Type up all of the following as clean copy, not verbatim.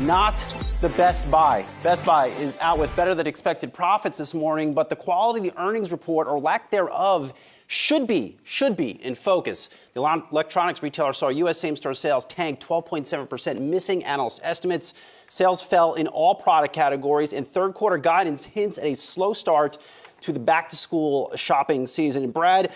not the Best Buy. Best Buy is out with better than expected profits this morning, but the quality of the earnings report or lack thereof should be in focus. The electronics retailer saw U.S. same-store sales tank 12.7%, missing analyst estimates. Sales fell in all product categories, and third quarter guidance hints at a slow start to the back-to-school shopping season. And Brad,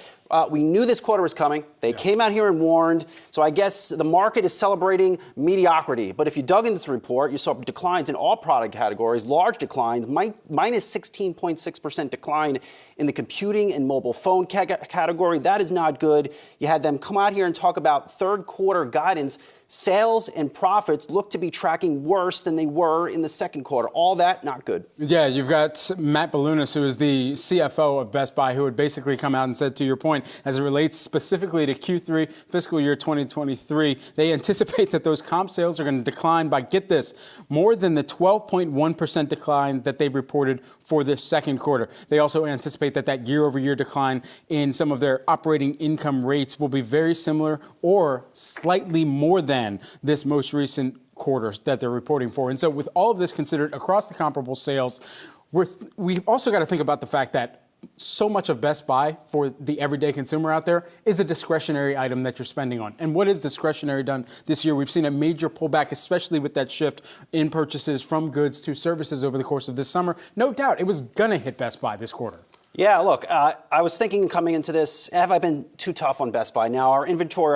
we knew this quarter was coming. They came out here and warned. So I guess the market is celebrating mediocrity. But if you dug into this report, you saw declines in all product categories, large declines, minus 16.6% decline in the computing and mobile phone category. That is not good. You had them come out here and talk about third quarter guidance. Sales and profits look to be tracking worse than they were in the second quarter. All that, not good. Yeah, you've got Matt Balunas, who is the CFO of Best Buy, who had basically come out and said, to your point, as it relates specifically to Q3 fiscal year 2023, they anticipate that those comp sales are going to decline by, get this, more than the 12.1% decline that they reported for the second quarter. They also anticipate that that year-over-year decline in some of their operating income rates will be very similar or slightly more than this most recent quarter that they're reporting for. And so with all of this considered across the comparable sales, we've also got to think about the fact that so much of Best Buy for the everyday consumer out there is a discretionary item that you're spending on. And what is discretionary done this year? We've seen a major pullback, especially with that shift in purchases from goods to services over the course of this summer. No doubt it was going to hit Best Buy this quarter. Yeah, look, I was thinking coming into this, have I been too tough on Best Buy? Now, our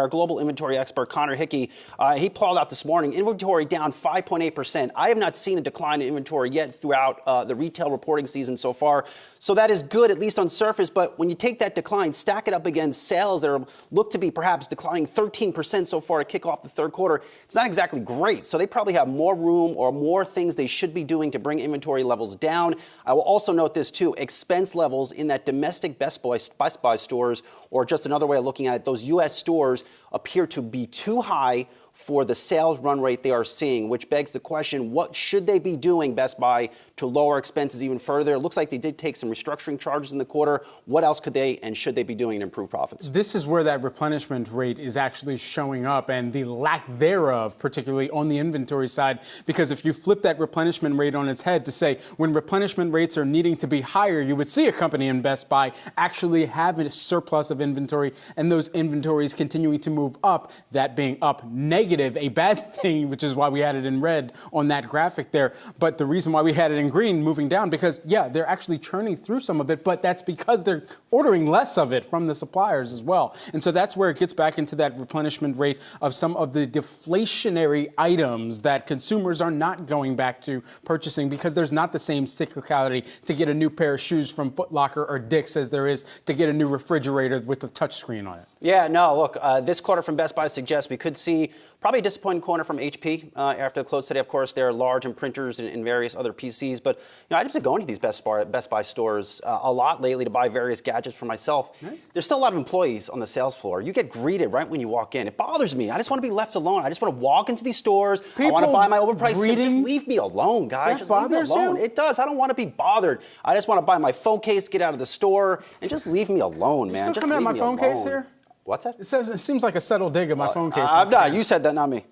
global inventory expert, Connor Hickey, he pulled out this morning, inventory down 5.8%. I have not seen a decline in inventory yet throughout the retail reporting season so far. So that is good, at least on surface. But when you take that decline, stack it up against sales that look to be perhaps declining 13% so far to kick off the third quarter, it's not exactly great. So they probably have more room or more things they should be doing to bring inventory levels down. I will also note this, too, expense levels in that domestic Best Buy stores, or just another way of looking at it, those U.S. stores appear to be too high for the sales run rate they are seeing, which begs the question, what should they be doing, Best Buy, to lower expenses even further? It looks like they did take some restructuring charges in the quarter. What else could they and should they be doing to improve profits? This is where that replenishment rate is actually showing up, and the lack thereof, particularly on the inventory side, because if you flip that replenishment rate on its head to say when replenishment rates are needing to be higher, you would see a company in Best Buy actually have a surplus of inventory and those inventories continuing to move up, that being up negative, a bad thing, which is why we had it in red on that graphic there. But the reason why we had it in green moving down, because, yeah, they're actually churning through some of it, but that's because they're ordering less of it from the suppliers as well. And so that's where it gets back into that replenishment rate of some of the deflationary items that consumers are not going back to purchasing because there's not the same cyclicality to get a new pair of shoes from Foot Locker or Dick's as there is to get a new refrigerator with a touchscreen on it. Yeah, no, look, this quarter from Best Buy suggests we could see probably a disappointing quarter from HP after the close today. Of course, they're large in printers and various other PCs. But I just been going to these Best Buy stores a lot lately to buy various gadgets for myself. Right. There's still a lot of employees on the sales floor. You get greeted right when you walk in. It bothers me. I just want to be left alone. I just want to walk into these stores. I want to buy my overpriced stuff. Just leave me alone, guys. Just leave me alone. It does. I don't want to be bothered. I just want to buy my phone case, get out of the store, and just leave me alone, man. Just coming out my phone case here? What's that? It seems like a subtle dig at my phone case. I'm not. You said that, not me.